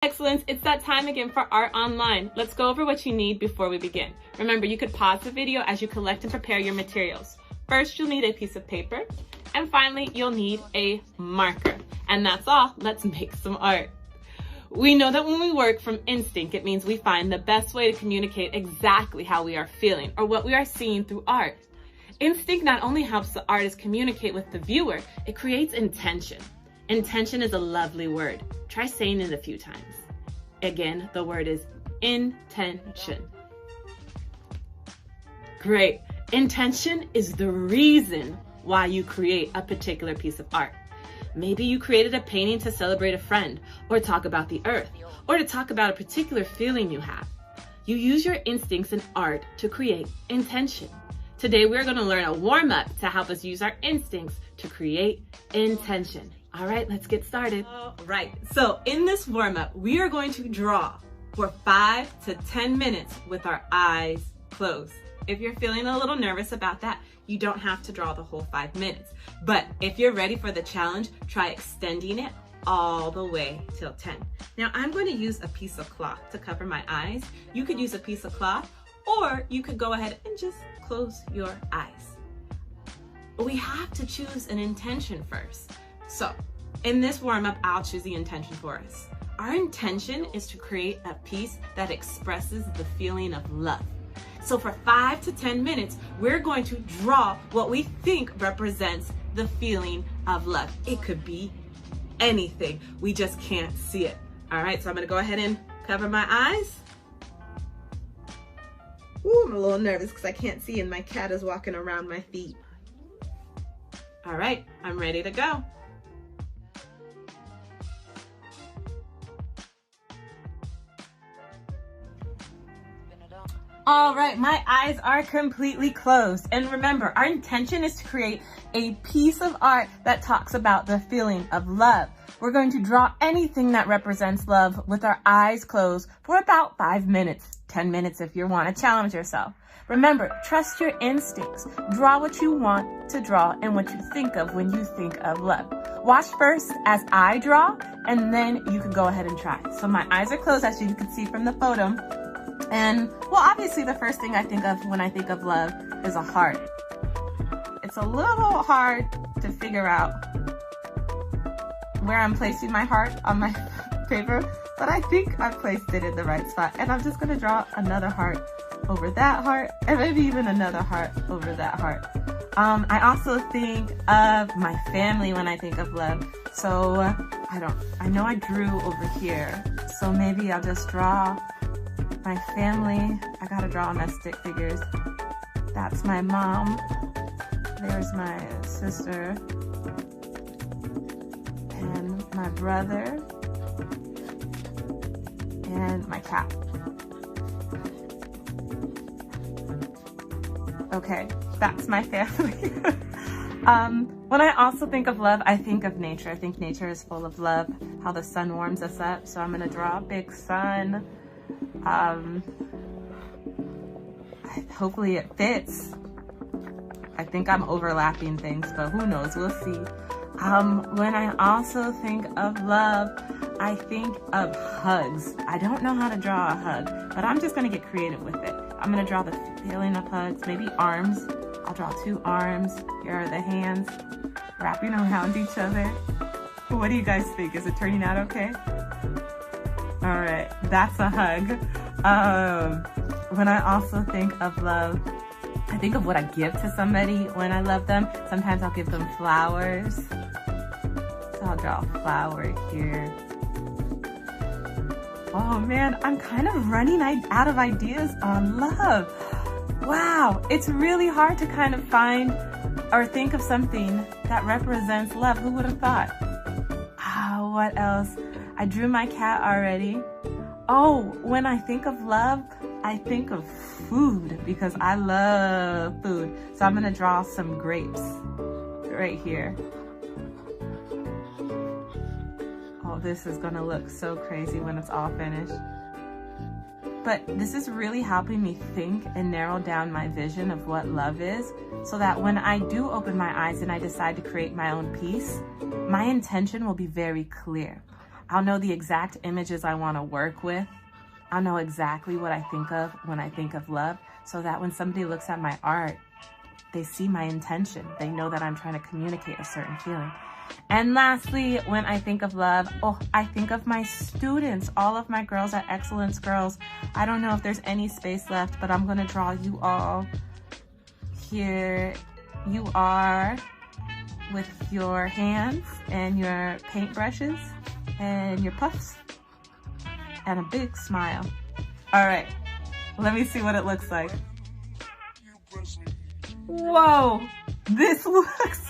Excellence, it's that time again for Art Online. Let's go over what you need before we begin. Remember, you could pause the video as you collect and prepare your materials. First, you'll need a piece of paper, and finally, you'll need a marker. And that's all. Let's make some art. We know that when we work from instinct, it means we find the best way to communicate exactly how we are feeling or what we are seeing through art. Instinct not only helps the artist communicate with the viewer, it creates intention. Intention is a lovely word. Try saying it a few times. Again, the word is intention. Great. Intention is the reason why you create a particular piece of art. Maybe you created a painting to celebrate a friend, or talk about the earth, or to talk about a particular feeling you have. You use your instincts in art to create intention. Today, we're going to learn a warm-up to help us use our instincts to create intention. All right, let's get started. All right, so in this warm-up, we are going to draw for 5 to 10 minutes with our eyes closed. If you're feeling a little nervous about that, you don't have to draw the whole 5 minutes. But if you're ready for the challenge, try extending it all the way till 10. Now, I'm going to use a piece of cloth to cover my eyes. You could use a piece of cloth, or you could go ahead and just close your eyes. We have to choose an intention first. So in this warm-up, I'll choose the intention for us. Our intention is to create a piece that expresses the feeling of love. So for 5 to 10 minutes, we're going to draw what we think represents the feeling of love. It could be anything. We just can't see it. All right, so I'm gonna go ahead and cover my eyes. Ooh, I'm a little nervous because I can't see and my cat is walking around my feet. All right, I'm ready to go. All right, my eyes are completely closed. And remember, our intention is to create a piece of art that talks about the feeling of love. We're going to draw anything that represents love with our eyes closed for about 5 minutes, 10 minutes if you want to challenge yourself. Remember, trust your instincts. Draw what you want to draw and what you think of when you think of love. Watch first as I draw, and then you can go ahead and try. So my eyes are closed, as you can see from the photo. And, well, obviously the first thing I think of when I think of love is a heart. It's a little hard to figure out where I'm placing my heart on my paper, but I think I placed it in the right spot. And I'm just gonna draw another heart over that heart, and maybe even another heart over that heart. I also think of my family when I think of love. So I know I drew over here, so maybe I'll just draw my family. I gotta draw on my stick figures. That's my mom. There's my sister. And my brother. And my cat. Okay, that's my family. When I also think of love, I think of nature. I think nature is full of love, how the sun warms us up. So I'm gonna draw a big sun. Hopefully it fits. I think I'm overlapping things, but who knows, we'll see. When I also think of love, I think of hugs. I don't know how to draw a hug, but I'm just gonna get creative with it. I'm gonna draw the feeling of hugs, maybe arms. I'll draw 2 arms. Here are the hands wrapping around each other. What do you guys think? Is it turning out okay? All right, that's a hug. When I also think of love, I think of what I give to somebody when I love them. Sometimes I'll give them flowers. So I'll draw a flower here. Oh man, I'm kind of running out of ideas on love. Wow, it's really hard to kind of find or think of something that represents love. Who would have thought? What else? I drew my cat already. Oh, when I think of love, I think of food because I love food. So I'm gonna draw some grapes right here. Oh, this is gonna look so crazy when it's all finished. But this is really helping me think and narrow down my vision of what love is, so that when I do open my eyes and I decide to create my own piece, my intention will be very clear. I'll know the exact images I want to work with. I'll know exactly what I think of when I think of love, so that when somebody looks at my art, they see my intention. They know that I'm trying to communicate a certain feeling. And lastly, when I think of love, I think of my students, all of my girls at Excellence Girls. I don't know if there's any space left, but I'm gonna draw you all. Here you are with your hands and your paintbrushes and your puffs and a big smile. All right, let me see what it looks like. Whoa, this looks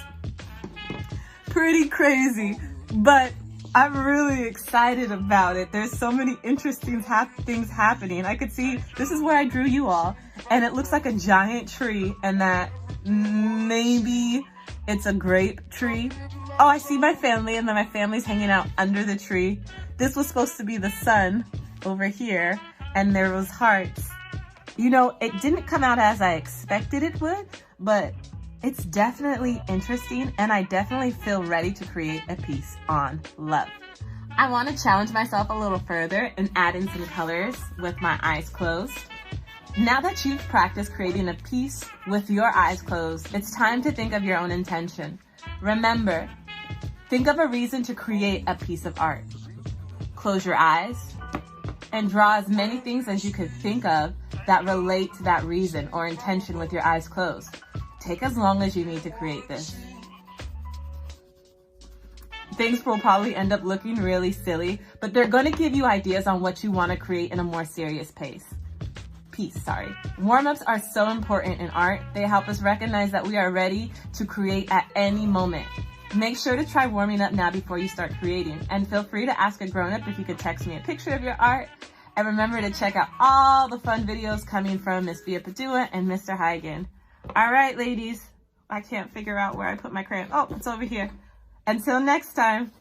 pretty crazy, but I'm really excited about it. There's so many interesting things happening. I could see, this is where I drew you all, and it looks like a giant tree, and that maybe it's a grape tree. Oh, I see my family, and then my family's hanging out under the tree. This was supposed to be the sun over here, and there was hearts. You know, it didn't come out as I expected it would, but it's definitely interesting, and I definitely feel ready to create a piece on love. I want to challenge myself a little further and add in some colors with my eyes closed. Now that you've practiced creating a piece with your eyes closed, it's time to think of your own intention. Remember, think of a reason to create a piece of art. Close your eyes and draw as many things as you could think of that relate to that reason or intention with your eyes closed. Take as long as you need to create this. Things will probably end up looking really silly, but they're going to give you ideas on what you want to create in a more serious piece. Warm-ups are so important in art. They help us recognize that we are ready to create at any moment. Make sure to try warming up now before you start creating, and feel free to ask a grown-up if you could text me a picture of your art. And remember to check out all the fun videos coming from Miss Bia Padua and Mr. Huygen. All right, ladies. I can't figure out where I put my crayon. Oh, it's over here. Until next time.